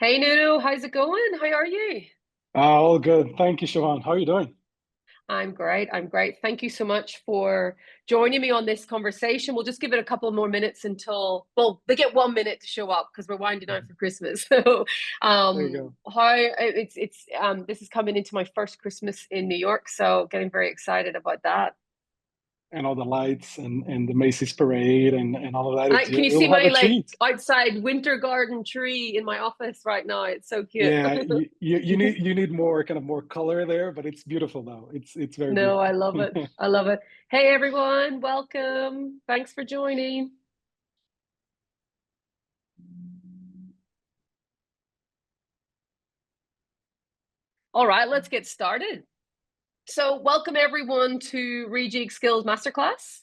Hey Nuno, how's it going? How are you? All good. Thank you, Siobhan. How are you doing? I'm great. I'm great. Thank you so much for joining me on this conversation. We'll just give it a couple more minutes until, well, they get 1 minute to show up because we're winding down for Christmas. So, There you go. how this is coming into my first Christmas in New York, so getting very excited about that. And all the lights and the Macy's parade and all of that. Can you see You'll have my a like treat. outside winter garden tree in my office right now? It's so cute. Yeah, you need more kind of more color there, but it's beautiful though. It's very No, I beautiful. love it. I love it. Hey everyone, welcome. Thanks for joining. All right, let's get started. So, welcome everyone to Reejig Skills Masterclass.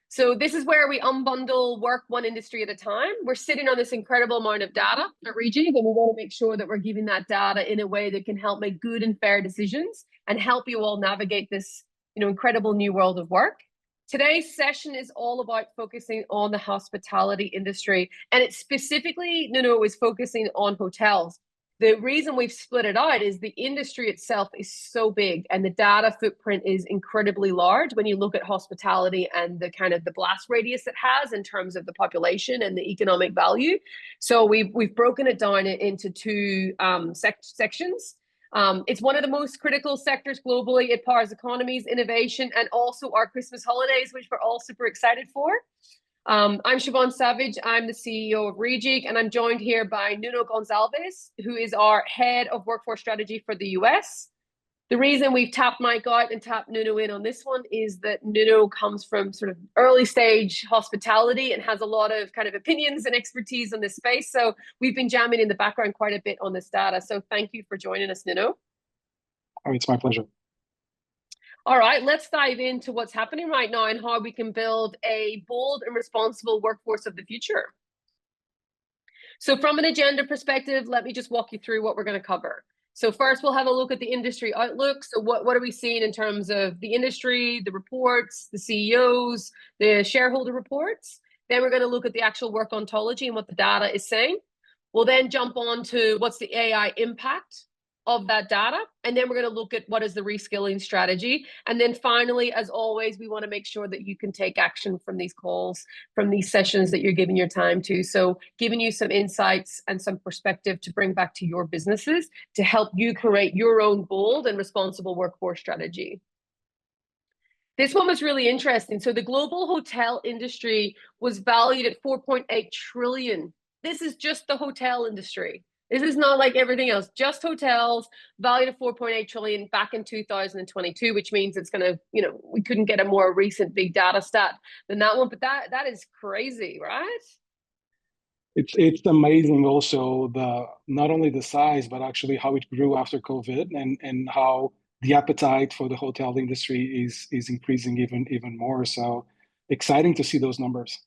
So, this is where we unbundle work one industry at a time. We're sitting on this incredible amount of data at Reejig, and we want to make sure that we're giving that data in a way that can help make good and fair decisions and help you all navigate this, incredible new world of work. Today's session is all about focusing on the hospitality industry, and it's specifically, is focusing on hotels. The reason we've split it out is the industry itself is so big and the data footprint is incredibly large when you look at hospitality and the kind of the blast radius it has in terms of the population and the economic value. So we've broken it down into two sections. It's one of the most critical sectors globally. It powers economies, innovation, and also our Christmas holidays, which we're all super excited for. I'm Siobhan Savage. I'm the CEO of Reejig, and I'm joined here by Nuno Goncalves, who is our head of workforce strategy for the US. The reason we've tapped Mike out and tapped Nuno in on this one is that Nuno comes from sort of early stage hospitality and has a lot of kind of opinions and expertise on this space. So we've been jamming in the background quite a bit on this data. So thank you for joining us, Nuno. Oh, it's my pleasure. All right, let's dive into what's happening right now and how we can build a bold and responsible workforce of the future. So from an agenda perspective, let me just walk you through what we're going to cover. So first, we'll have a look at the industry outlook. So what are we seeing in terms of the industry, the reports, the CEOs, the shareholder reports? Then we're going to look at the actual work ontology and what the data is saying. We'll then jump on to what's the AI impact of that data. And then we're going to look at what is the reskilling strategy. And then finally, as always, we want to make sure that you can take action from these calls, from these sessions that you're giving your time to. So giving you some insights and some perspective to bring back to your businesses to help you create your own bold and responsible workforce strategy. This one was really interesting. So the global hotel industry was valued at 4.8 trillion. This is just the hotel industry. This is not like everything else, just hotels valued at 4.8 trillion back in 2022, which means it's going to, we couldn't get a more recent big data stat than that one, but that is crazy, right? It's amazing also the not only the size, but actually how it grew after COVID and how the appetite for the hotel industry is increasing even more. So exciting to see those numbers.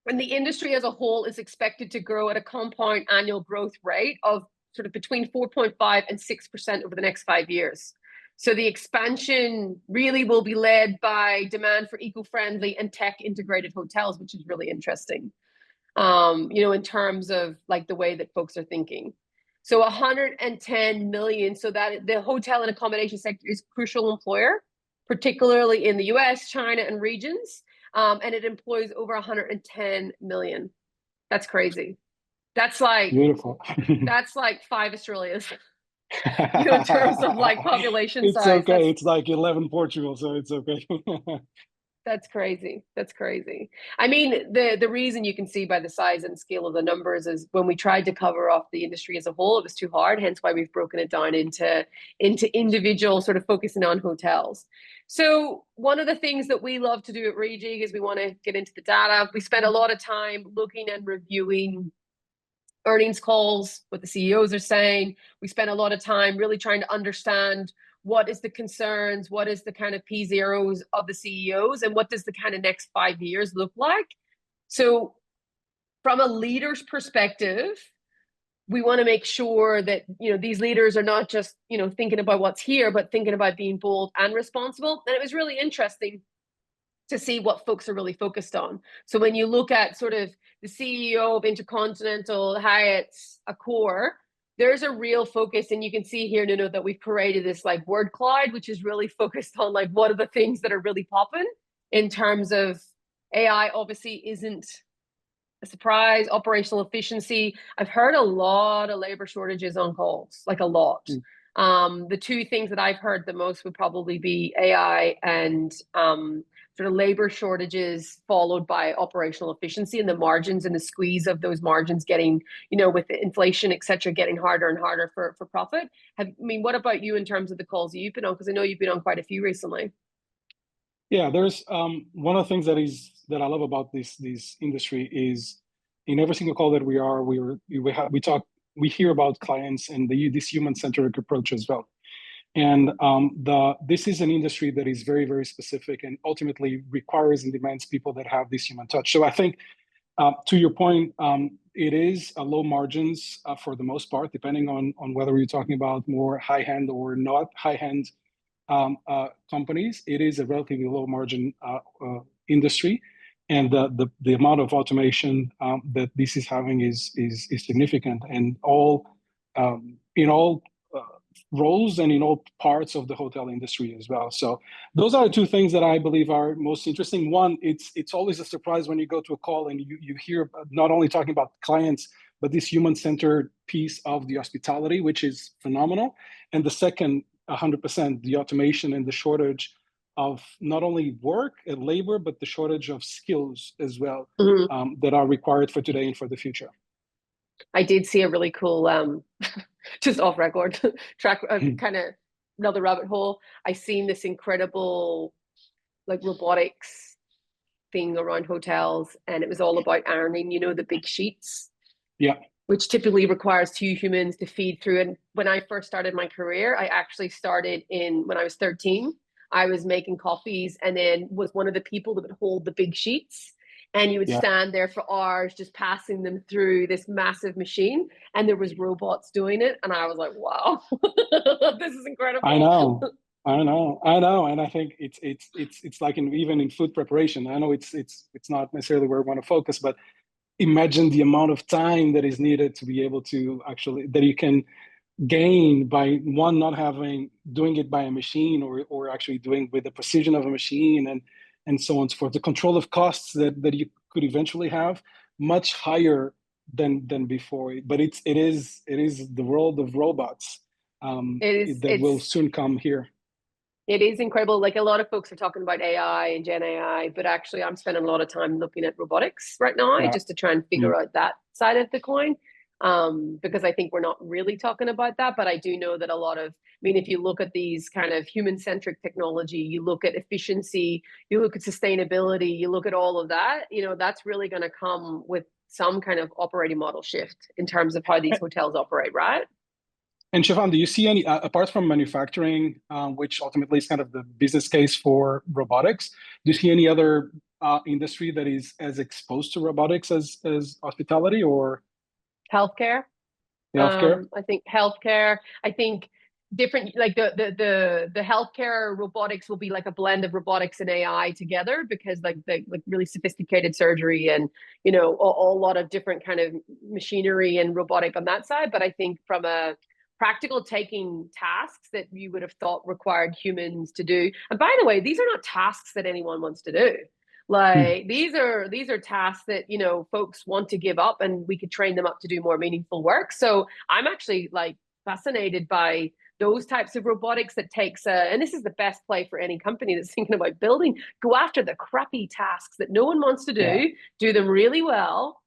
And the industry as a whole is expected to grow at a compound annual growth rate of sort of between 4.5 and 6% over the next 5 years. So the expansion really will be led by demand for eco-friendly and tech-integrated hotels, which is really interesting, in terms of like the way that folks are thinking. So 110 million, so that the hotel and accommodation sector is a crucial employer, particularly in the US, China, and regions. And it employs over 110 million. That's crazy. That's like Beautiful. that's like 5 Australias, in terms of like population It's size. okay. It's like 11 Portugal, so it's okay. That's crazy. That's crazy. I mean, the reason you can see by the size and scale of the numbers is when we tried to cover off the industry as a whole, it was too hard. Hence why we've broken it down into individual sort of focusing on hotels. So one of the things that we love to do at Reejig is we want to get into the data. We spend a lot of time looking and reviewing earnings calls, what the CEOs are saying. We spend a lot of time really trying to understand what is the concerns, what is the kind of P0s of the CEOs, and what does the kind of next 5 years look like. So from a leader's perspective, we want to make sure that these leaders are not just thinking about what's here, but thinking about being bold and responsible. And it was really interesting. to see what folks are really focused on. So when you look at sort of the CEO of Intercontinental, Hyatt's Accor, there's a real focus, and you can see here, Nuno, that we've created this like word cloud, which is really focused on like what are the things that are really popping in terms of AI. Obviously, isn't a surprise. Operational efficiency. I've heard a lot of labor shortages on calls, like a lot. The two things that I've heard the most would probably be AI and sort of labor shortages, followed by operational efficiency and the margins and the squeeze of those margins getting, with the inflation, et cetera, getting harder and harder for profit. What about you in terms of the calls that you've been on? Because I know you've been on quite a few recently. Yeah, there's one of the things that I love about this industry is in every single call that we hear about clients and this human-centric approach as well. And this is an industry that is very, very specific and ultimately requires and demands people that have this human touch. So I think, to your point, it is a low margins for the most part, depending on whether you're talking about more high-end or not high-end companies. It is a relatively low margin industry. And the amount of automation that this is having is significant, and in all roles and in all parts of the hotel industry as well. So those are the two things that I believe are most interesting. One, it's always a surprise when you go to a call and you hear not only talking about clients, but this human-centered piece of the hospitality, which is phenomenal. And the second, 100%, the automation and the shortage of not only work and labor, but the shortage of skills as well, that are required for today and for the future. I did see a really cool, just off record, track, kind of another rabbit hole. I seen this incredible, like, robotics thing around hotels, and it was all about ironing, the big sheets. Yeah. Which typically requires two humans to feed through. And when I first started my career, I actually started when I was 13. I was making coffees and then was one of the people that would hold the big sheets. And you would stand there for hours just passing them through this massive machine. And there was robots doing it. And I was like, wow, this is incredible. I know. And I think it's like even in food preparation. I know it's not necessarily where we want to focus, but imagine the amount of time that is needed to be able to that you can gain by not doing it by a machine or actually doing with the precision of a machine and so on and so forth. The control of costs that you could eventually have much higher than before. But it is the world of robots that will soon come here. It is incredible. Like, a lot of folks are talking about AI and Gen AI, but actually I'm spending a lot of time looking at robotics right now, just to try and figure out that side of the coin. Because I think we're not really talking about that, but I do know that if you look at these kind of human-centric technology, you look at efficiency, you look at sustainability, you look at all of that, that's really going to come with some kind of operating model shift in terms of how these hotels operate, right? And Siobhan, do you see any, apart from manufacturing, which ultimately is kind of the business case for robotics, do you see any other industry that is as exposed to robotics as hospitality or? Healthcare. I think healthcare. I think different, like the healthcare robotics will be like a blend of robotics and AI together, because like really sophisticated surgery and a lot of different kind of machinery and robotic on that side. But I think from a practical taking tasks that you would have thought required humans to do. And by the way, these are not tasks that anyone wants to do. Like, these are tasks that, folks want to give up, and we could train them up to do more meaningful work. So I'm actually like fascinated by those types of robotics that takes and this is the best play for any company that's thinking about building, go after the crappy tasks that no one wants to do them really well,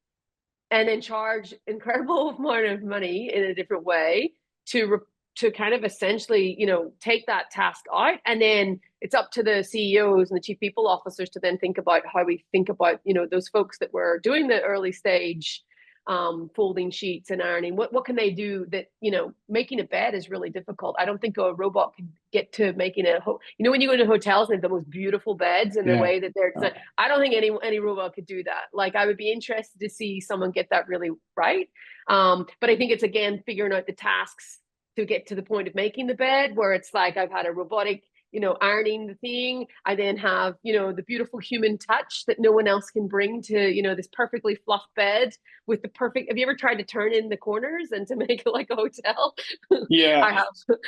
and then charge incredible amount of money in a different way to kind of essentially, take that task out. And then it's up to the CEOs and the chief people officers to then think about how we think about, those folks that were doing the early stage folding sheets and ironing. What can they do that, making a bed is really difficult. I don't think a robot can get to making when you go to hotels, they have the most beautiful beds and the way that they're designed. I don't think any robot could do that. Like, I would be interested to see someone get that really right. But I think it's, again, figuring out the tasks to get to the point of making the bed, where it's like, I've had a robotic ironing the thing. I then have, the beautiful human touch that no one else can bring to, this perfectly fluffed bed with the perfect, have you ever tried to turn in the corners and to make it like a hotel? Yeah, I have,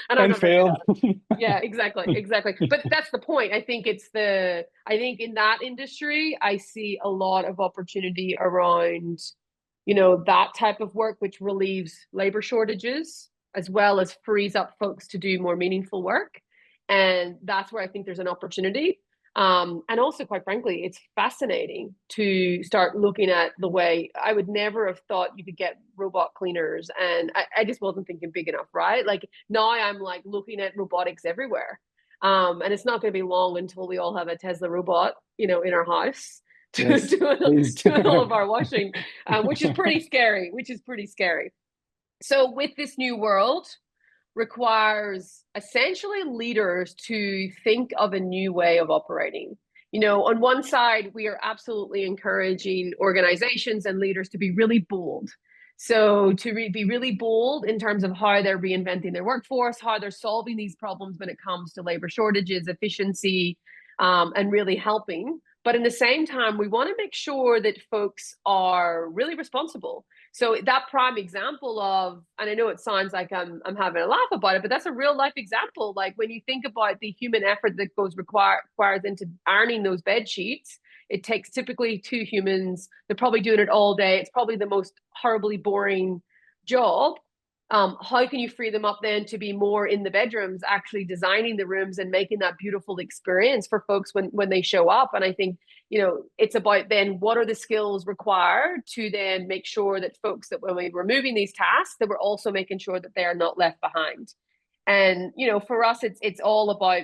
and I'm and not very good fail. at it. Yeah, exactly. But that's the point. I think in that industry, I see a lot of opportunity around, that type of work, which relieves labor shortages as well as frees up folks to do more meaningful work. And that's where I think there's an opportunity. And also, quite frankly, it's fascinating to start looking at the way I would never have thought you could get robot cleaners. And I just wasn't thinking big enough, right? Like now I'm like looking at robotics everywhere. And it's not going to be long until we all have a Tesla robot, in our house Yes, please. doing all of our washing, which is pretty scary. So with this new world, requires essentially leaders to think of a new way of operating. On one side, we are absolutely encouraging organizations and leaders to be really bold. So to be really bold in terms of how they're reinventing their workforce, how they're solving these problems when it comes to labor shortages, efficiency, and really helping. But in the same time, we want to make sure that folks are really responsible. So that prime example of, and I know it sounds like I'm having a laugh about it, but that's a real life example. Like when you think about the human effort that requires into ironing those bed sheets, it takes typically two humans. They're probably doing it all day. It's probably the most horribly boring job. How can you free them up then to be more in the bedrooms, actually designing the rooms and making that beautiful experience for folks when they show up? And I think, it's about then what are the skills required to then make sure that folks that when we're moving these tasks, that we're also making sure that they are not left behind. And, for us, it's all about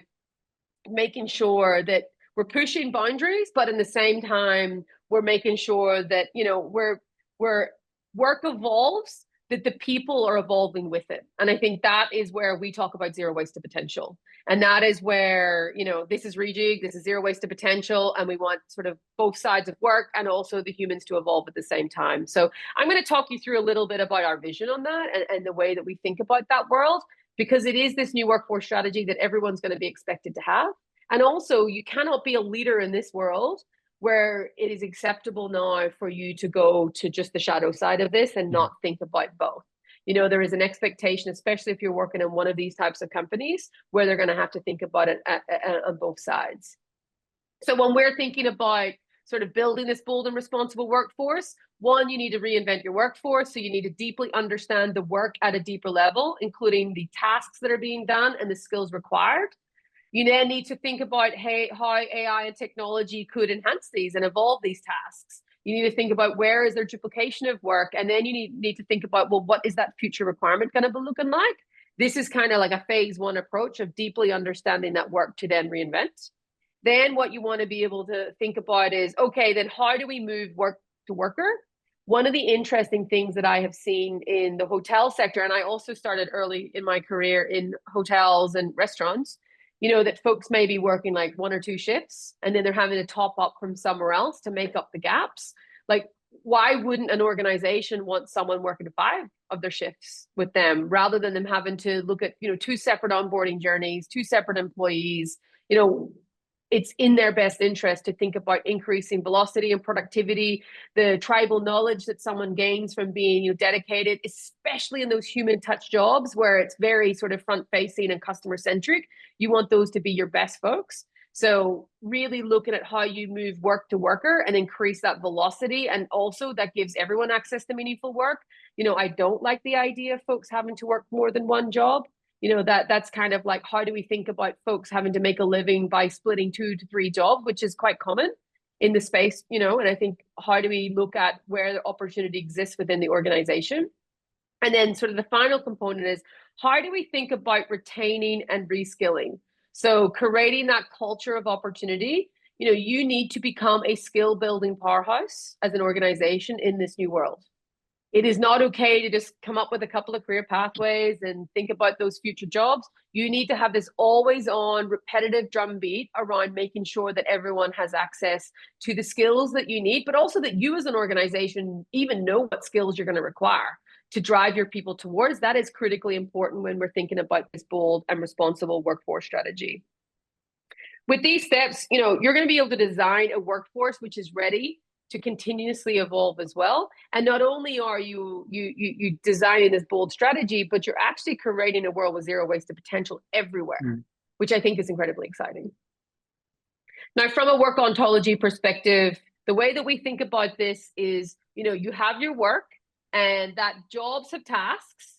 making sure that we're pushing boundaries, but in the same time, we're making sure that, we're work evolves, that the people are evolving with it. And I think that is where we talk about zero waste to potential. And that is where, this is Reejig, this is zero waste to potential. And we want sort of both sides of work and also the humans to evolve at the same time. So I'm going to talk you through a little bit about our vision on that and the way that we think about that world, because it is this new workforce strategy that everyone's going to be expected to have. And also, you cannot be a leader in this world where it is acceptable now for you to go to just the shadow side of this and not think about both. There is an expectation, especially if you're working in one of these types of companies, where they're going to have to think about it on both sides. So when we're thinking about sort of building this bold and responsible workforce, one, you need to reinvent your workforce. So you need to deeply understand the work at a deeper level, including the tasks that are being done and the skills required. You then need to think about how AI and technology could enhance these and evolve these tasks. You need to think about where is there duplication of work, and then you need to think about, well, what is that future requirement going to be looking like? This is kind of like a phase one approach of deeply understanding that work to then reinvent. Then what you want to be able to think about is, okay, then how do we move work to worker? One of the interesting things that I have seen in the hotel sector, and I also started early in my career in hotels and restaurants, that folks may be working like one or two shifts and then they're having to top up from somewhere else to make up the gaps. Like, why wouldn't an organization want someone working 5 of their shifts with them rather than them having to look at, two separate onboarding journeys, 2 separate employees? It's in their best interest to think about increasing velocity and productivity, the tribal knowledge that someone gains from being dedicated, especially in those human touch jobs where it's very sort of front facing and customer centric. You want those to be your best folks. So really looking at how you move work to worker and increase that velocity. And also that gives everyone access to meaningful work. I don't like the idea of folks having to work more than one job. That's kind of like, how do we think about folks having to make a living by splitting 2 to 3 jobs, which is quite common in the space, and I think, how do we look at where the opportunity exists within the organization? And then sort of the final component is, how do we think about retaining and reskilling? So creating that culture of opportunity, you need to become a skill building powerhouse as an organization in this new world. It is not okay to just come up with a couple of career pathways and think about those future jobs. You need to have this always on repetitive drumbeat around making sure that everyone has access to the skills that you need, but also that you as an organization even know what skills you're going to require to drive your people towards. That is critically important when we're thinking about this bold and responsible workforce strategy. With these steps, you're going to be able to design a workforce which is ready to continuously evolve as well. And not only are you designing this bold strategy, but you're actually creating a world with zero waste of potential everywhere, which I think is incredibly exciting. Now, from a work ontology perspective, the way that we think about this is, you have your work and that jobs have tasks.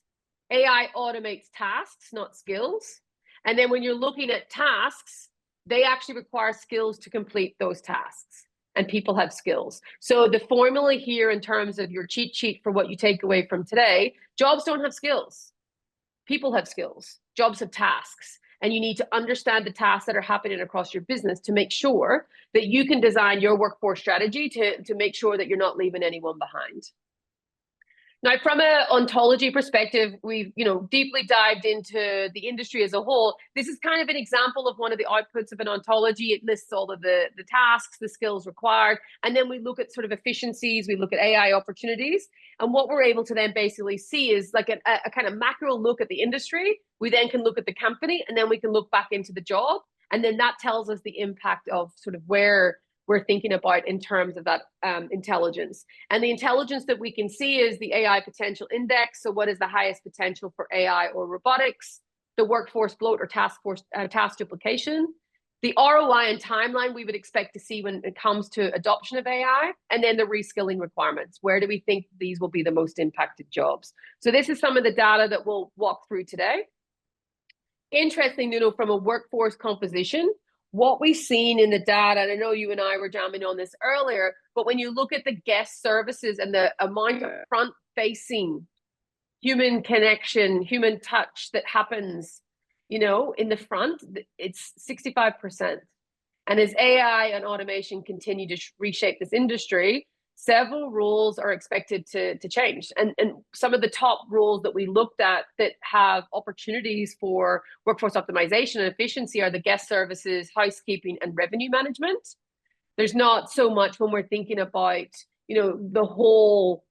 AI automates tasks, not skills. And then when you're looking at tasks, they actually require skills to complete those tasks, and people have skills. So the formula here in terms of your cheat sheet for what you take away from today, jobs don't have skills. People have skills. Jobs have tasks. And you need to understand the tasks that are happening across your business to make sure that you can design your workforce strategy to make sure that you're not leaving anyone behind. Now, from an ontology perspective, we've deeply dived into the industry as a whole. This is kind of an example of one of the outputs of an ontology. It lists all of the tasks, the skills required, and then we look at sort of efficiencies, we look at AI opportunities, and what we're able to then basically see is like a kind of macro look at the industry. We then can look at the company, and then we can look back into the job, and then that tells us the impact of sort of where we're thinking about in terms of that intelligence. And the intelligence that we can see is the AI potential index. So what is the highest potential for AI or robotics? The workforce bloat or task duplication. The ROI and timeline we would expect to see when it comes to adoption of AI. And then the reskilling requirements. Where do we think these will be the most impacted jobs? So this is some of the data that we'll walk through today. Interesting, Nuno, from a workforce composition, what we've seen in the data, and I know you and I were jamming on this earlier, but when you look at the guest services and the amount of front-facing human connection, human touch that happens, in the front, it's 65%. And as AI and automation continue to reshape this industry, several roles are expected to change. And some of the top roles that we looked at that have opportunities for workforce optimization and efficiency are the guest services, housekeeping, and revenue management. There's not so much when we're thinking about, the whole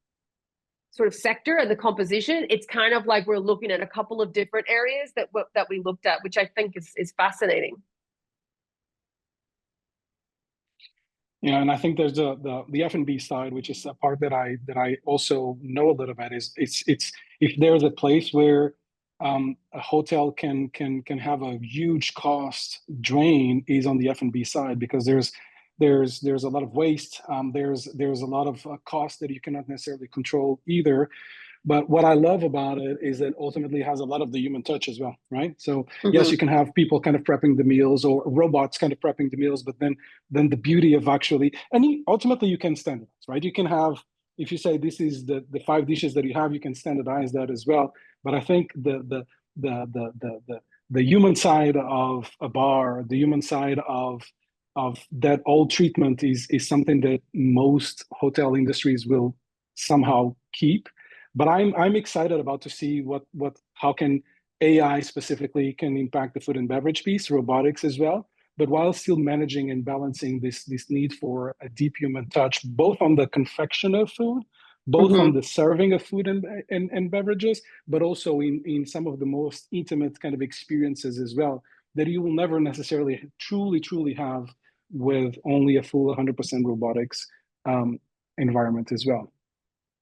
sort of sector and the composition. It's kind of like we're looking at a couple of different areas that we looked at, which I think is fascinating. And I think there's the F&B side, which is a part that I also know a little bit. Is it's if there's a place where a hotel can have a huge cost drain is on the F&B side, because there's a lot of waste. There's a lot of cost that you cannot necessarily control either. But what I love about it is that ultimately it has a lot of the human touch as well, right? So yes, you can have people kind of prepping the meals or robots kind of prepping the meals, but then the beauty of actually, and ultimately you can standardize, right? You can have, if you say this is the 5 dishes that you have, you can standardize that as well. But I think the human side of a bar, the human side of that old treatment is something that most hotel industries will somehow keep. But I'm excited about to see how can AI specifically can impact the food and beverage piece, robotics as well, but while still managing and balancing this need for a deep human touch, both on the confection of food, both on the serving of food and beverages, but also in some of the most intimate kind of experiences as well, that you will never necessarily truly have with only a full 100% robotics environment as well.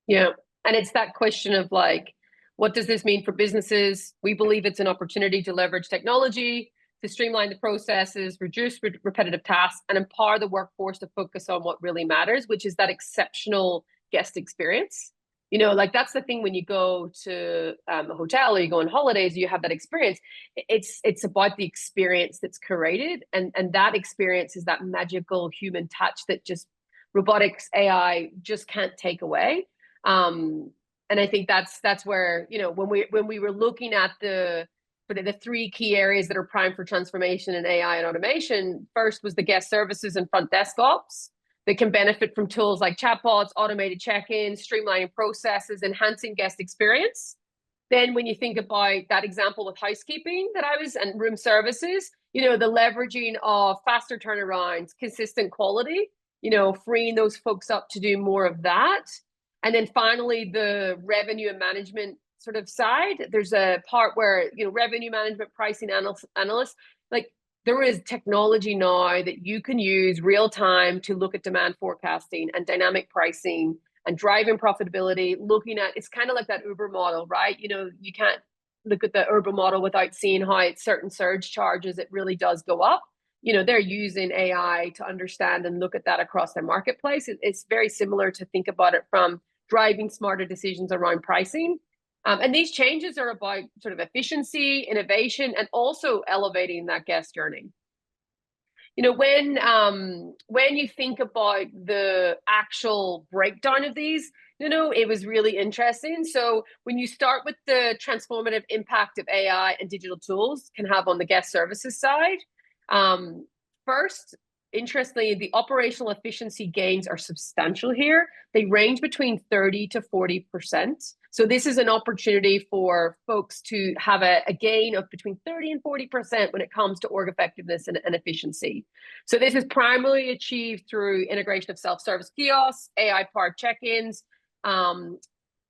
Yeah. And it's that question of like, what does this mean for businesses? We believe it's an opportunity to leverage technology, to streamline the processes, reduce repetitive tasks, and empower the workforce to focus on what really matters, which is that exceptional guest experience. Like that's the thing when you go to a hotel or you go on holidays, you have that experience. It's about the experience that's created. And that experience is that magical human touch that just robotics, AI just can't take away. And I think that's where, when we were looking at the 3 key areas that are primed for transformation in AI and automation, first was the guest services and front desk ops that can benefit from tools like chatbots, automated check-ins, streamlining processes, enhancing guest experience. Then when you think about that example with housekeeping and room services, the leveraging of faster turnarounds, consistent quality, freeing those folks up to do more of that. And then finally, the revenue and management sort of side, there's a part where, revenue management, pricing analysts, like there is technology now that you can use real time to look at demand forecasting and dynamic pricing and driving profitability, looking at, it's kind of like that Uber model, right? You know, you can't look at the Uber model without seeing how at certain surge charges, it really does go up. You know, they're using AI to understand and look at that across their marketplace. It's very similar to think about it from driving smarter decisions around pricing. And these changes are about sort of efficiency, innovation, and also elevating that guest journey. You know, when you think about the actual breakdown of these, you know, it was really interesting. So when you start with the transformative impact of AI and digital tools can have on the guest services side, first, interestingly, the operational efficiency gains are substantial here. They range between 30 to 40%. So this is an opportunity for folks to have a gain of between 30 and 40% when it comes to org effectiveness and efficiency. So this is primarily achieved through integration of self-service kiosks, AI-powered check-ins,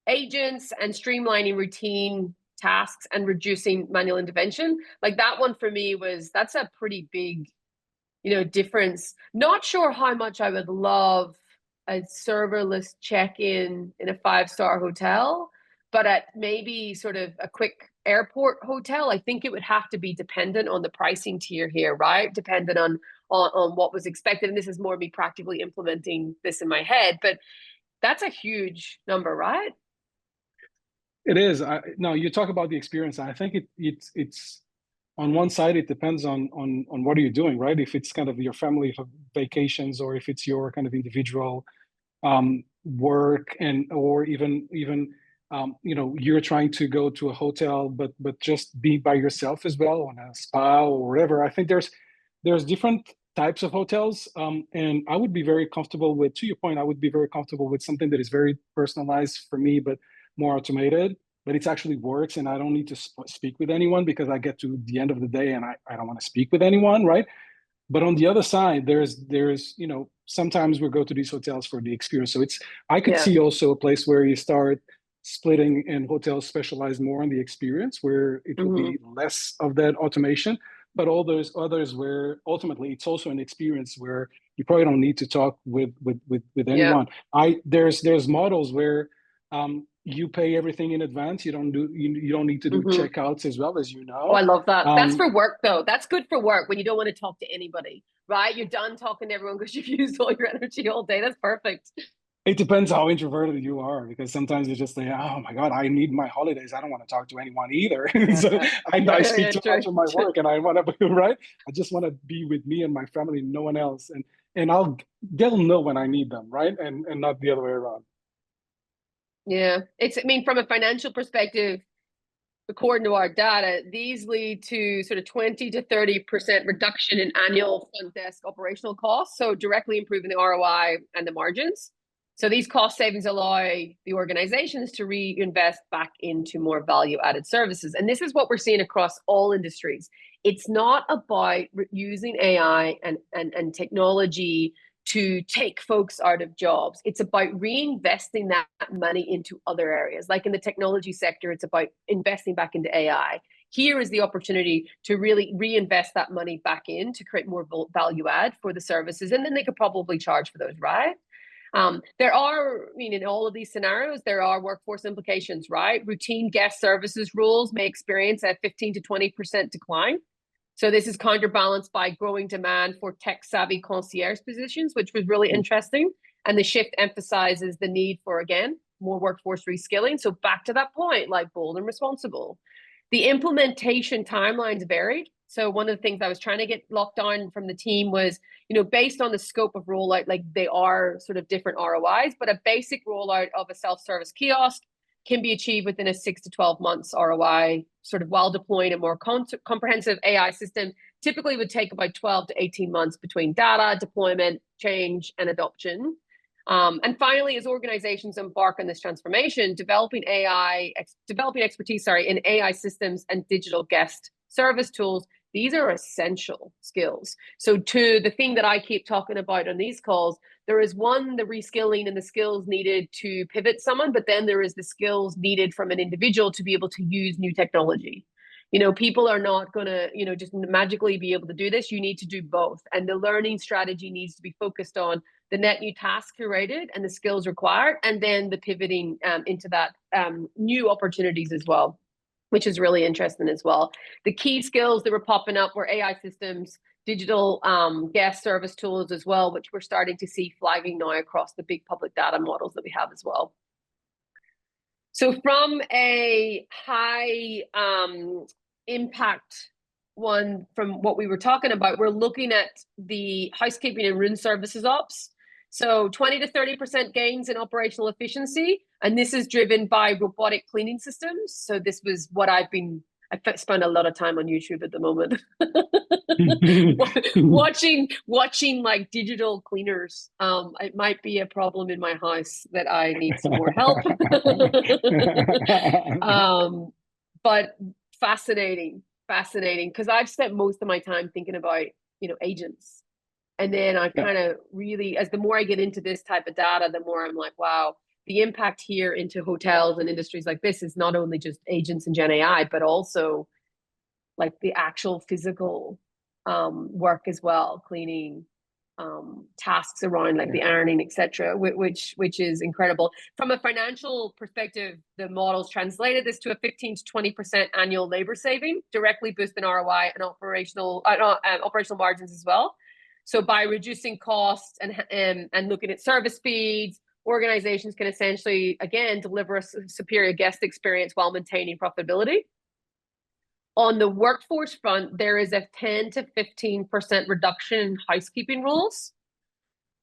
agents, and streamlining routine tasks and reducing manual intervention. Like that one for me that's a pretty big, you know, difference. Not sure how much I would love a serverless check-in in a 5-star hotel, but at maybe sort of a quick airport hotel, I think it would have to be dependent on the pricing tier here, right? Dependent on what was expected. And this is more me practically implementing this in my head, but that's a huge number, right? It is. No, you talk about the experience. I think it's on one side, it depends on what are you doing, right? If it's kind of your family vacations, or if it's your kind of individual work, and or even you know, you're trying to go to a hotel, but just be by yourself as well, on a spa or whatever. I think there's different types of hotels, and I would be very comfortable with, to your point, I would be very comfortable with something that is very personalized for me, but more automated, but it actually works, and I don't need to speak with anyone, because I get to the end of the day and I don't want to speak with anyone, right? But on the other side, there's you know, sometimes we go to these hotels for the experience. So I could see also a place where you start splitting, and hotels specialize more on the experience, where it will be less of that automation. But all those others where ultimately it's also an experience where you probably don't need to talk with anyone. There's models where you pay everything in advance. You don't need to do checkouts as well, as you know. Oh, I love that. That's for work though. That's good for work when you don't want to talk to anybody, right? You're done talking to everyone because you've used all your energy all day. That's perfect. It depends how introverted you are, because sometimes you just say, oh my God, I need my holidays. I don't want to talk to anyone either. So I speak too much on my work, and I want to be right. I just want to be with me and my family, no one else. And they'll know when I need them, right? And not the other way around. Yeah. I mean, from a financial perspective, according to our data, these lead to sort of 20 to 30% reduction in annual front desk operational costs. So directly improving the ROI and the margins. So these cost savings allow the organizations to reinvest back into more value added services. And this is what we're seeing across all industries. It's not about using AI and technology to take folks out of jobs. It's about reinvesting that money into other areas. Like in the technology sector, it's about investing back into AI. Here is the opportunity to really reinvest that money back in to create more value add for the services. And then they could probably charge for those, right? There are, I mean, in all of these scenarios, there are workforce implications, right? Routine guest services rules may experience a 15 to 20% decline. So this is counterbalanced by growing demand for tech-savvy concierge positions, which was really interesting. And the shift emphasizes the need for, again, more workforce reskilling. So back to that point, like bold and responsible. The implementation timelines varied. So one of the things I was trying to get locked down from the team was, you know, based on the scope of rollout, like they are sort of different ROIs, but a basic rollout of a self-service kiosk can be achieved within a 6 to 12 months ROI, sort of while deploying a more comprehensive AI system. Typically would take about 12 to 18 months between data, deployment, change, and adoption. And finally, as organizations embark on this transformation, developing expertise, in AI systems and digital guest service tools, these are essential skills. So to the thing that I keep talking about on these calls, there is one, the reskilling and the skills needed to pivot someone, but then there is the skills needed from an individual to be able to use new technology. People are not going to, just magically be able to do this. You need to do both. And the learning strategy needs to be focused on the net new tasks curated and the skills required, and then the pivoting into that new opportunities as well, which is really interesting as well. The key skills that were popping up were AI systems, digital guest service tools as well, which we're starting to see flagging now across the big public data models that we have as well. So from a high impact one, from what we were talking about, we're looking at the housekeeping and room services ops. So 20 to 30% gains in operational efficiency. And this is driven by robotic cleaning systems. So this was what I spend a lot of time on YouTube at the moment. watching like digital cleaners. It might be a problem in my house that I need some more help. But fascinating, because I've spent most of my time thinking about, agents. And then I kind of really, as the more I get into this type of data, the more I'm like, wow, the impact here into hotels and industries like this is not only just agents and Gen AI, but also like the actual physical work as well, cleaning, tasks around like the ironing, etc., which is incredible. From a financial perspective, the models translated this to a 15 to 20% annual labor saving, directly boosting ROI and operational margins as well. So by reducing costs and looking at service speeds, organizations can essentially, again, deliver a superior guest experience while maintaining profitability. On the workforce front, there is a 10 to 15% reduction in housekeeping roles.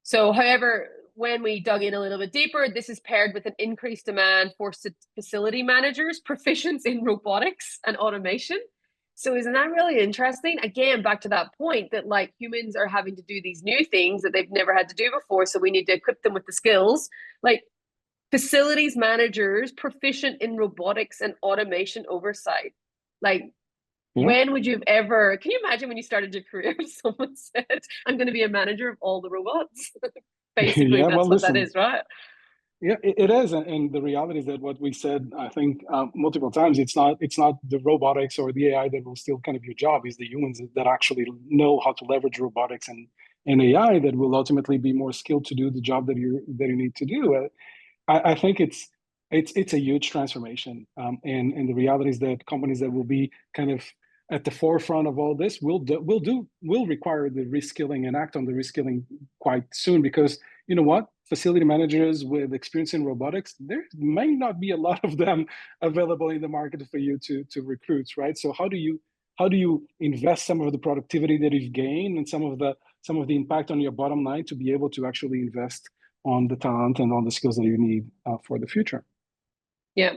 So, however, when we dug in a little bit deeper, this is paired with an increased demand for facility managers, proficients in robotics and automation. So isn't that really interesting? Again, back to that point that like humans are having to do these new things that they've never had to do before. So we need to equip them with the skills. Like facilities managers, proficient in robotics and automation oversight. Like, when would you have ever, can you imagine when you started your career, if someone said, I'm going to be a manager of all the robots? Basically, that's what that is, right? Yeah, it is, and the reality is that what we said, I think, multiple times, it's not the robotics or the AI that will steal kind of your job. It's the humans that actually know how to leverage robotics and AI that will ultimately be more skilled to do the job that you need to do. I think it's a huge transformation, and the reality is that companies that will be kind of at the forefront of all this will require the reskilling and act on the reskilling quite soon, because you know what, facility managers with experience in robotics, there may not be a lot of them available in the market for you to recruit, right? So how do you invest some of the productivity that you've gained and some of the impact on your bottom line to be able to actually invest on the talent and on the skills that you need for the future? Yeah.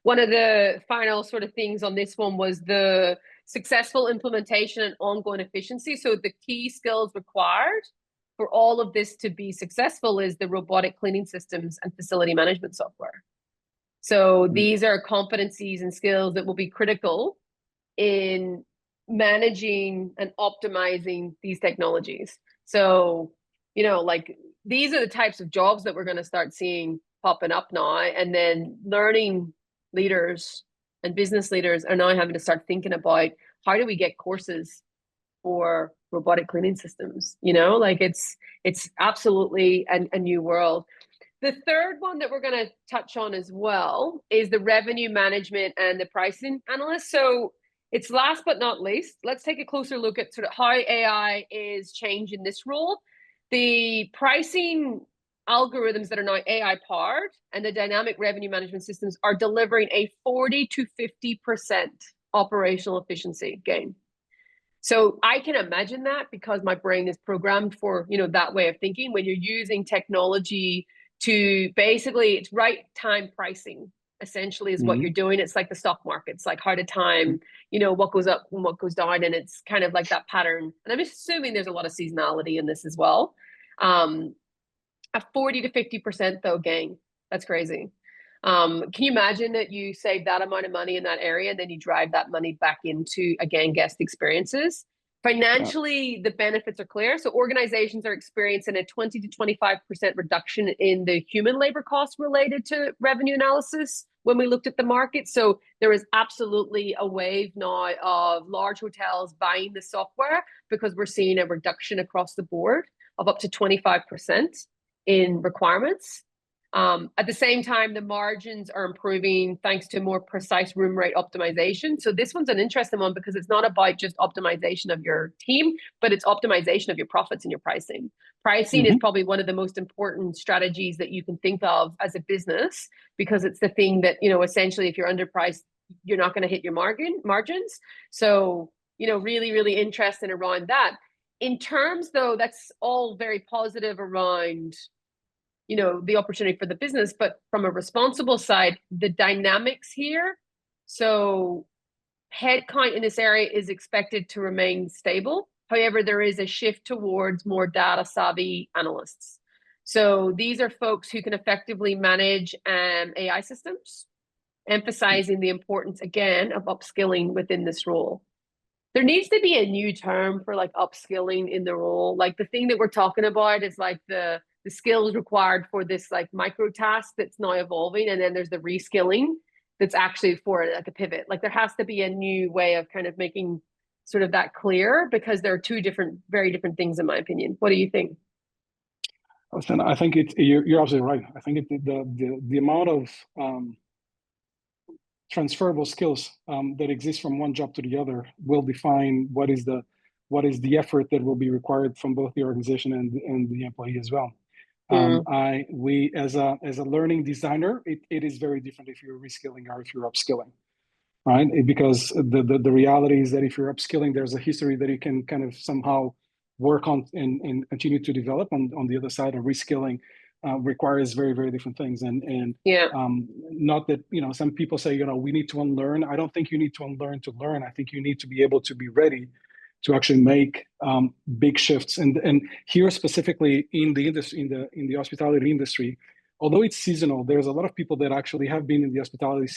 One of the final sort of things on this one was the successful implementation and ongoing efficiency. So the key skills required for all of this to be successful is the robotic cleaning systems and facility management software. So these are competencies and skills that will be critical in managing and optimizing these technologies. So, like these are the types of jobs that we're going to start seeing popping up now. And then learning leaders and business leaders are now having to start thinking about how do we get courses for robotic cleaning systems? Like it's absolutely a new world. The third one that we're going to touch on as well is the revenue management and the pricing analyst. So it's last but not least, let's take a closer look at sort of how AI is changing this role. The pricing algorithms that are now AI powered and the dynamic revenue management systems are delivering a 40 to 50% operational efficiency gain. So I can imagine that because my brain is programmed for, that way of thinking. When you're using technology to basically, it's right time pricing essentially is what you're doing. It's like the stock market. It's like how to time, what goes up and what goes down. And it's kind of like that pattern. And I'm assuming there's a lot of seasonality in this as well. A 40 to 50% though gain. That's crazy. Can you imagine that you save that amount of money in that area and then you drive that money back into, again, guest experiences? Financially, the benefits are clear. So organizations are experiencing a 20 to 25% reduction in the human labor costs related to revenue analysis, when we looked at the market. So there is absolutely a wave now of large hotels buying the software because we're seeing a reduction across the board of up to 25% in requirements. At the same time, the margins are improving thanks to more precise room rate optimization. So this one's an interesting one because it's not about just optimization of your team, but it's optimization of your profits and your pricing. Pricing is probably one of the most important strategies that you can think of as a business, because it's the thing that, essentially if you're underpriced, you're not going to hit your margins. So, really, really interesting around that. In terms, though, that's all very positive around the opportunity for the business, but from a responsible side, the dynamics here. So headcount in this area is expected to remain stable. However, there is a shift towards more data savvy analysts. So these are folks who can effectively manage AI systems, emphasizing the importance, again, of upskilling within this role. There needs to be a new term for like upskilling in the role. Like the thing that we're talking about is like the skills required for this like micro task that's now evolving. And then there's the reskilling that's actually for like a pivot. Like there has to be a new way of kind of making sort of that clear, because there are two very different things in my opinion. What do you think? Listen, I think you're absolutely right. I think the amount of transferable skills that exist from one job to the other will define what is the effort that will be required from both the organization and the employee as well. We as a learning designer, it is very different if you're reskilling or if you're upskilling, right? Because the reality is that if you're upskilling, there's a history that you can kind of somehow work on and continue to develop. On the other side, of reskilling requires very, very different things. And not that, some people say, we need to unlearn. I don't think you need to unlearn to learn. I think you need to be able to be ready to actually make big shifts. And here specifically in the industry, in the hospitality industry, although it's seasonal, there's a lot of people that actually have been in the hospitality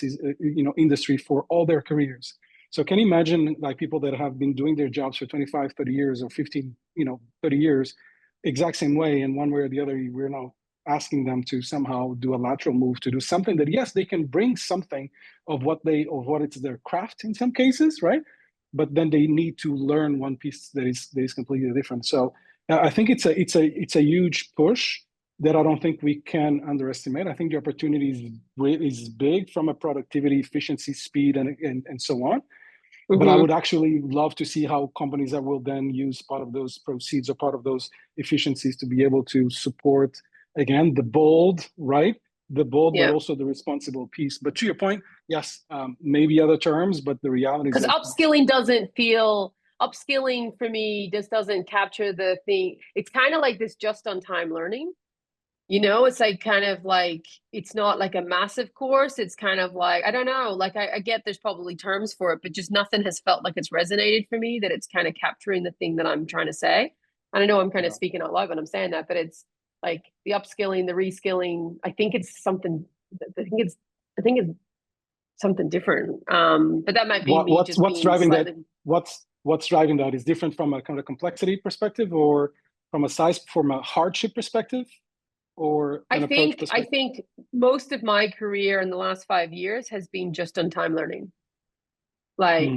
industry for all their careers. So can you imagine like people that have been doing their jobs for 25, 30 years or 15, 30 years, exact same way, and one way or the other, we're now asking them to somehow do a lateral move to do something that, yes, they can bring something of what it's their craft in some cases, right? But then they need to learn one piece that is completely different. So I think it's a huge push that I don't think we can underestimate. I think the opportunity is big from a productivity, efficiency, speed, and so on. But I would actually love to see how companies that will then use part of those proceeds or part of those efficiencies to be able to support, again, the bold, right? The bold, but also the responsible piece. But to your point, yes, maybe other terms, but the reality is because upskilling for me just doesn't capture the thing. It's kind of like this just-on-time learning. It's like kind of like, it's not like a massive course. It's kind of like, I don't know, like I get there's probably terms for it, but just nothing has felt like it's resonated for me, that it's kind of capturing the thing that I'm trying to say. And I know I'm kind of speaking out loud when I'm saying that, but it's like the upskilling, the reskilling. I think it's something something different. But that might be what's driving that? What's driving that is different from a kind of complexity perspective, or from a hardship perspective. I think most of my career in the last 5 years has been just on time learning. Like,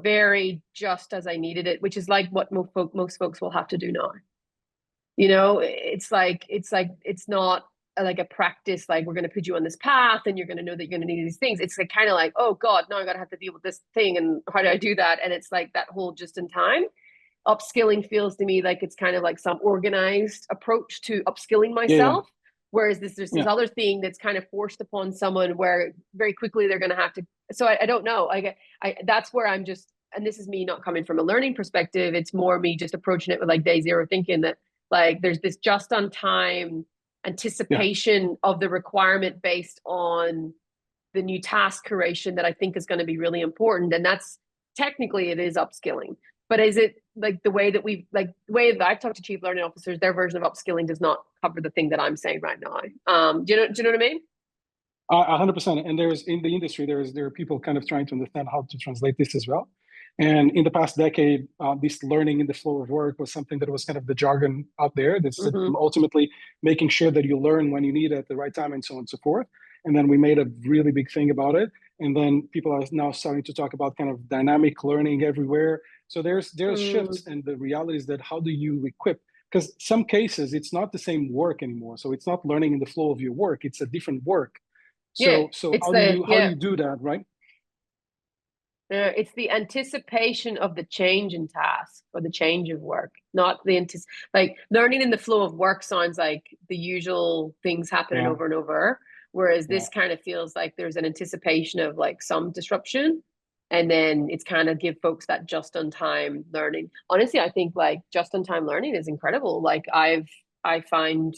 very just as I needed it, which is like what most folks will have to do now. It's not like a practice, like we're going to put you on this path and you're going to know that you're going to need these things. It's like kind of like, oh God, now I got to have to deal with this thing. And how do I do that? And it's like that whole just in time. Upskilling feels to me like it's kind of like some organized approach to upskilling myself. Whereas there's this other thing that's kind of forced upon someone where very quickly they're going to have to. So I don't know. That's where I'm just, and this is me not coming from a learning perspective. It's more me just approaching it with like day zero thinking that like there's this just on time anticipation of the requirement based on the new task creation that I think is going to be really important. And that's technically it is upskilling. But is it like the way that I've talked to chief learning officers, their version of upskilling does not cover the thing that I'm saying right now. Do you know what I mean? 100%. And there's in the industry, there are people kind of trying to understand how to translate this as well. And in the past decade, this learning in the flow of work was something that was kind of the jargon out there. That's ultimately making sure that you learn when you need it at the right time and so on and so forth. And then we made a really big thing about it. And then people are now starting to talk about kind of dynamic learning everywhere. So there's shifts, and the reality is that how do you equip? Because some cases it's not the same work anymore. So it's not learning in the flow of your work; it's a different work. Yeah, So it's how do you do that, right? It's the anticipation of the change in task or the change of work, not the like learning in the flow of work sounds like the usual things happening Yeah, over and over. Whereas yeah. this kind of feels like there's an anticipation of like some disruption. And then it's kind of give folks that just on time learning. Honestly, I think like just on time learning is incredible. Like I find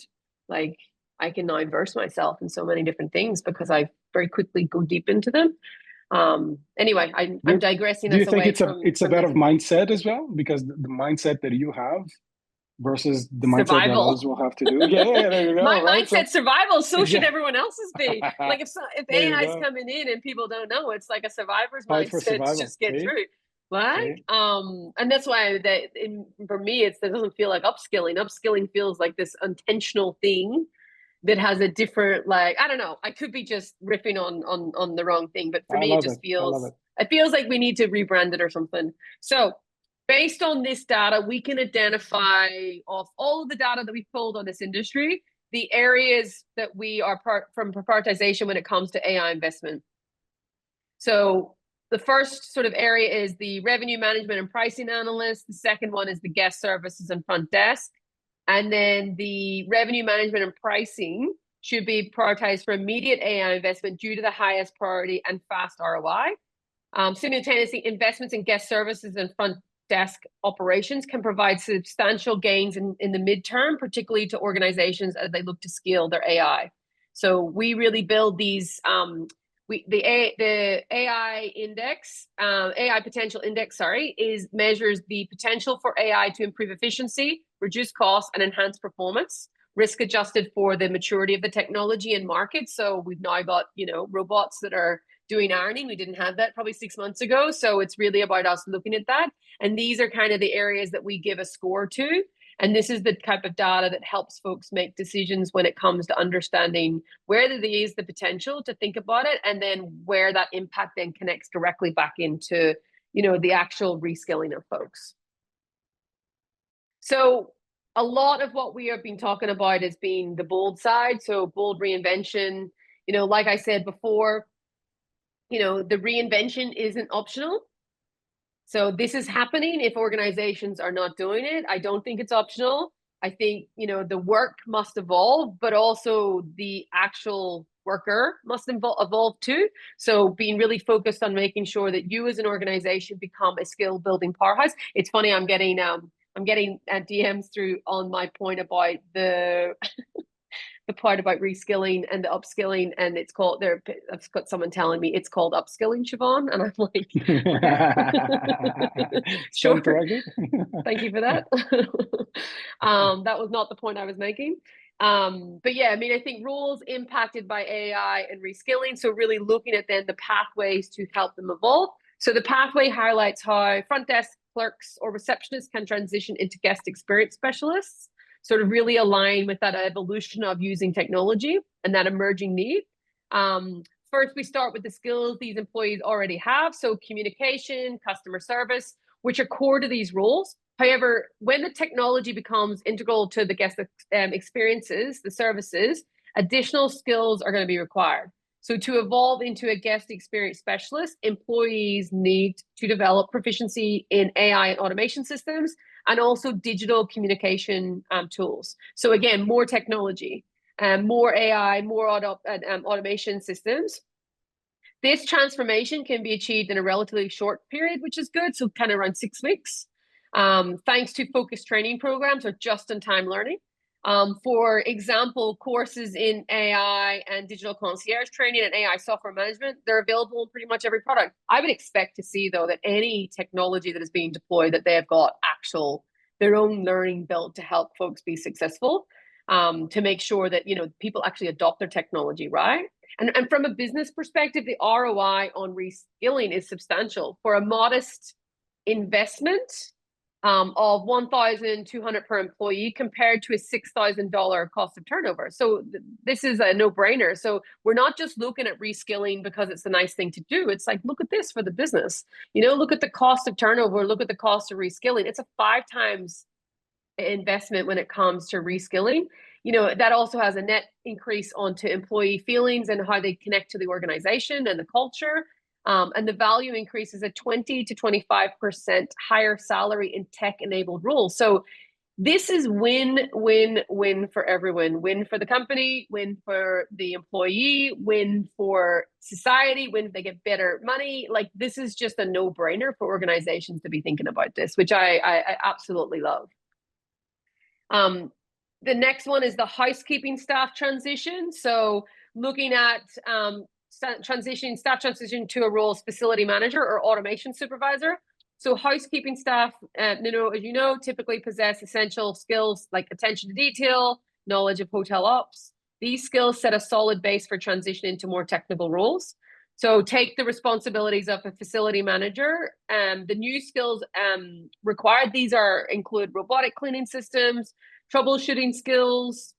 like I can now immerse myself in so many different things because I very quickly go deep into them. Anyway, I'm digressing Do you us think away it's a from better this mindset as well? Because the mindset that you have versus the mindset that others survival. will have to do. Yeah, yeah, there you My go, right? So mindset survival, so should yeah. everyone else's be. Like if There you AI is go. coming in and people don't know, it's like a survivor's Fight for mindset to survival. just get See? through. Like, See? and that's why for me, it doesn't feel like upskilling. Upskilling feels like this intentional thing that has a different, like, I don't know. I could be just riffing on the wrong thing, but for I me, it love it. just I love feels it. it feels like we need to rebrand it or something. So based on this data, we can identify of all of the data that we've pulled on this industry, the areas that we are from prioritization when it comes to AI investment. So the first sort of area is the revenue management and pricing analyst. The second one is the guest services and front desk. And then the revenue management and pricing should be prioritized for immediate AI investment due to the highest priority and fast ROI. Simultaneously, investments in guest services and front desk operations can provide substantial gains in the midterm, particularly to organizations as they look to scale their AI. So we really build these the AI index, AI potential index, sorry, measures the potential for AI to improve efficiency, reduce costs, and enhance performance, risk adjusted for the maturity of the technology and market. So we've now got, robots that are doing ironing. We didn't have that probably 6 months ago. So it's really about us looking at that. And these are kind of the areas that we give a score to. And this is the type of data that helps folks make decisions when it comes to understanding where there is the potential to think about it, and then where that impact then connects directly back into, the actual reskilling of folks. So a lot of what we have been talking about has been the bold side. So bold reinvention, like I said before, the reinvention isn't optional. So this is happening if organizations are not doing it. I don't think it's optional. I think, the work must evolve, but also the actual worker must evolve too. So being really focused on making sure that you as an organization become a skill building powerhouse. It's funny, I'm getting DMs through on my point about the part about reskilling and the upskilling, and it's called there. I've got someone telling me it's called upskilling, Siobhan, and I'm like, okay, Stand sure, corrected. thank you for that. That was not the point I was making. But yeah, I mean, I think roles impacted by AI and reskilling. So really looking at then the pathways to help them evolve. So the pathway highlights how front desk clerks or receptionists can transition into guest experience specialists, sort of really align with that evolution of using technology and that emerging need. First, we start with the skills these employees already have. So communication, customer service, which are core to these roles. However, when the technology becomes integral to the guest experiences, the services, additional skills are going to be required. So to evolve into a guest experience specialist, employees need to develop proficiency in AI and automation systems, and also digital communication tools. So again, more technology, more AI, more automation systems. This transformation can be achieved in a relatively short period, which is good. So kind of around 6 weeks, thanks to focused training programs or just-in-time learning. For example, courses in AI and digital concierge training and AI software management, they're available in pretty much every product. I would expect to see, though, that any technology that is being deployed, that they have got their own learning built to help folks be successful, to make sure that, people actually adopt their technology, right? And from a business perspective, the ROI on reskilling is substantial. For a modest investment, of 1,200 per employee compared to a $6,000 cost of turnover. So this is a no-brainer. So we're not just looking at reskilling because it's a nice thing to do. It's like, look at this for the business. You know, look at the cost of turnover, look at the cost of reskilling. It's a 5 times investment when it comes to reskilling. You know, that also has a net increase onto employee feelings and how they connect to the organization and the culture. And the value increases at 20 to 25% higher salary in tech-enabled roles. So this is win, win, win for everyone. Win for the company, win for the employee, win for society, win if they get better money. Like, this is just a no-brainer for organizations to be thinking about this, which I absolutely love. The next one is the housekeeping staff transition. So looking at staff transition to a role as facility manager or automation supervisor. So housekeeping staff, Nuno, as you know, typically possess essential skills like attention to detail, knowledge of hotel ops. These skills set a solid base for transition into more technical roles. So take the responsibilities of a facility manager. The new skills required, these include robotic cleaning systems, troubleshooting skills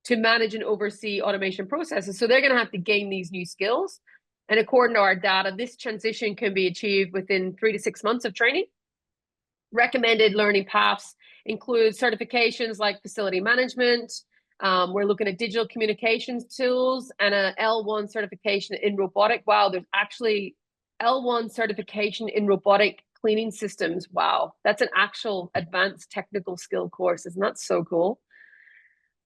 to manage and oversee automation processes. So they're going to have to gain these new skills. And according to our data, this transition can be achieved within 3 to 6 months of training. Recommended learning paths include certifications like facility management. We're looking at digital communications tools and a L1 certification in robotic. Wow, there's actually L1 certification in robotic cleaning systems. Wow, that's an actual advanced technical skill course. Isn't that so cool?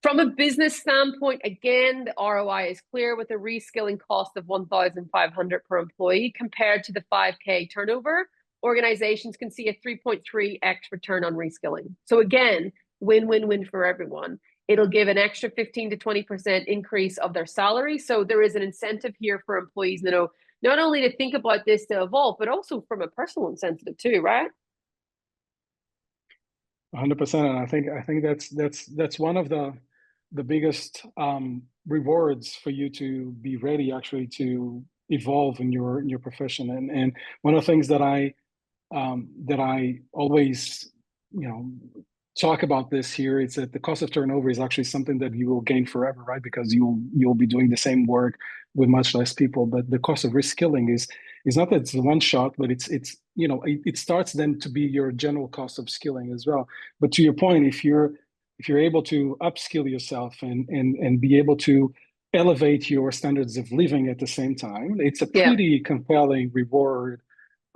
From a business standpoint, again, the ROI is clear with a reskilling cost of 1,500 per employee compared to the 5K turnover. Organizations can see a 3.3x return on reskilling. So again, win-win-win for everyone. It'll give an extra 15 to 20% increase of their salary. So there is an incentive here for employees, you know, not only to think about this to evolve, but also from a personal incentive too, right? 100%. And I think that's one of the biggest rewards for you to be ready actually to evolve in your profession. And one of the things that I always, you know, talk about this here is that the cost of turnover is actually something that you will gain forever, right? Because you'll be doing the same work with much less people. But the cost of reskilling is not that it's one shot, but it's you know, it starts then to be your general cost of skilling as well. But to your point, if you're able to upskill yourself and be able to elevate your standards of living at the same time, it's a pretty compelling reward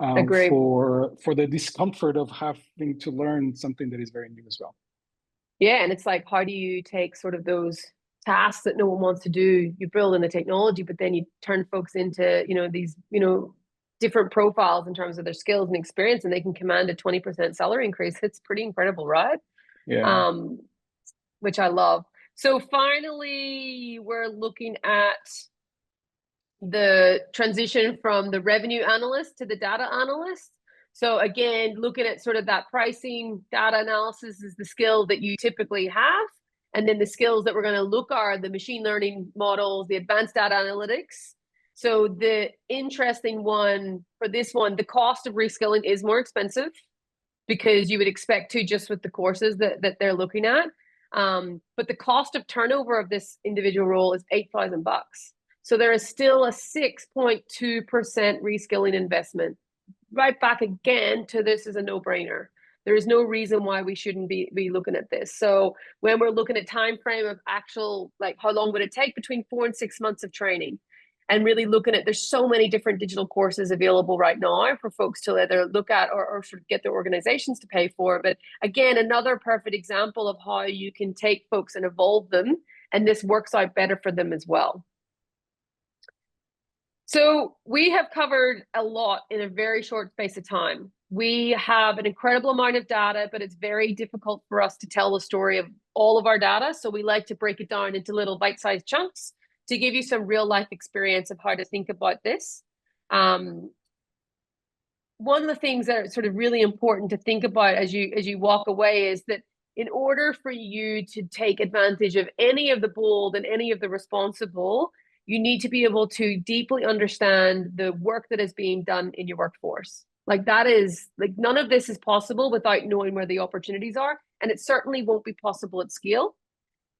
for the discomfort of having to learn something that is very new as well. Yeah, and it's like, how do you take sort of those tasks that no one wants to do? You build in the technology, but then you turn folks into, you know, these, you know, different profiles in terms of their skills and experience, and they can command a 20% salary increase. It's pretty incredible, right? Yeah. Which I love. So finally, we're looking at the transition from the revenue analyst to the data analyst. So again, looking at sort of that pricing data analysis is the skill that you typically have. And then the skills that we're going to look are the machine learning models, the advanced data analytics. So the interesting one for this one, the cost of reskilling is more expensive because you would expect to just with the courses that they're looking at. But the cost of turnover of this individual role is $8,000. So there is still a 6.2% reskilling investment. Right back again to this is a no-brainer. There is no reason why we shouldn't be looking at this. So when we're looking at time frame of actual, like how long would it take between 4 and 6 months of training, and really looking at, there's so many different digital courses available right now for folks to either look at or sort of get their organizations to pay for. But again, another perfect example of how you can take folks and evolve them, and this works out better for them as well. So we have covered a lot in a very short space of time. We have an incredible amount of data, but it's very difficult for us to tell the story of all of our data. So we like to break it down into little bite-sized chunks to give you some real-life experience of how to think about this. One of the things that are sort of really important to think about as you walk away is that in order for you to take advantage of any of the bold and any of the responsible, you need to be able to deeply understand the work that is being done in your workforce, Like that is like none of this is possible without knowing where the opportunities are. And it certainly won't be possible at scale.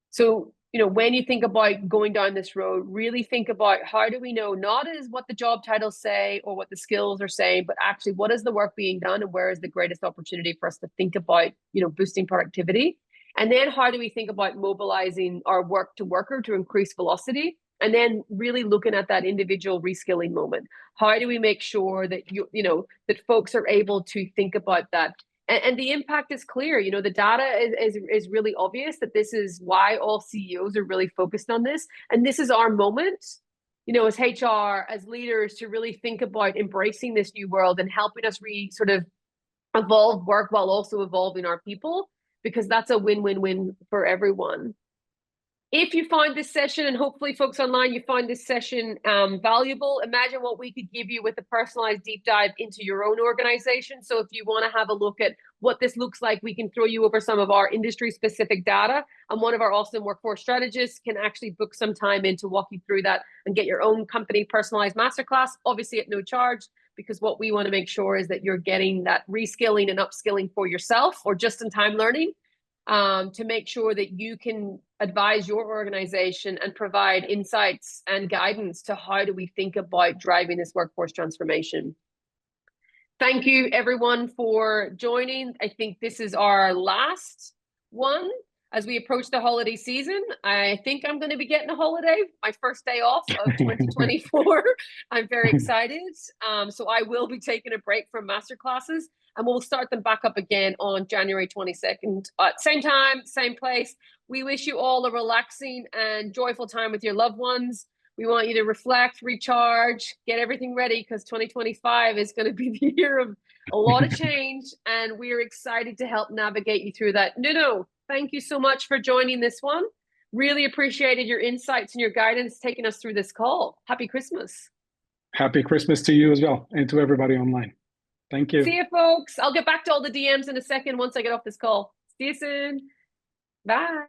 So, when you think about going down this road, really think about how do we know not as what the job titles say or what the skills are saying, but actually what is the work being done and where is the greatest opportunity for us to think about, boosting productivity. And then how do we think about mobilizing our work to worker to increase velocity? And then really looking at that individual reskilling moment. How do we make sure that that folks are able to think about that? And the impact is clear. The data is really obvious that this is why all CEOs are really focused on this. And this is our moment, as HR, as leaders, to really think about embracing this new world and helping us sort of evolve work while also evolving our people, because that's a win-win-win for everyone. If you find this session, and hopefully folks online, you find this session valuable, imagine what we could give you with a personalized deep dive into your own organization. So if you want to have a look at what this looks like, we can throw you over some of our industry specific data. And one of our awesome workforce strategists can actually book some time in to walk you through that and get your own company personalized masterclass, obviously at no charge, because what we want to make sure is that you're getting that reskilling and upskilling for yourself or just-in-time learning. To make sure that you can advise your organization and provide insights and guidance to how do we think about driving this workforce transformation. Thank you, everyone, for joining. I think this is our last one as we approach the holiday season. I think I'm going to be getting a holiday, my first day off of 2024. I'm very excited. So I will be taking a break from masterclasses. And we'll start them back up again on January 22nd. Same time, same place. We wish you all a relaxing and joyful time with your loved ones. We want you to reflect, recharge, get everything ready, because 2025 is going to be the year of a lot of change. And we're excited to help navigate you through that. Nuno, thank you so much for joining this one. Really appreciated your insights and your guidance taking us through this call. Happy Christmas. Happy Christmas to you as well, and to everybody online. Thank you. See you, folks. I'll get back to all the DMs in a second once I get off this call. See you soon. Bye.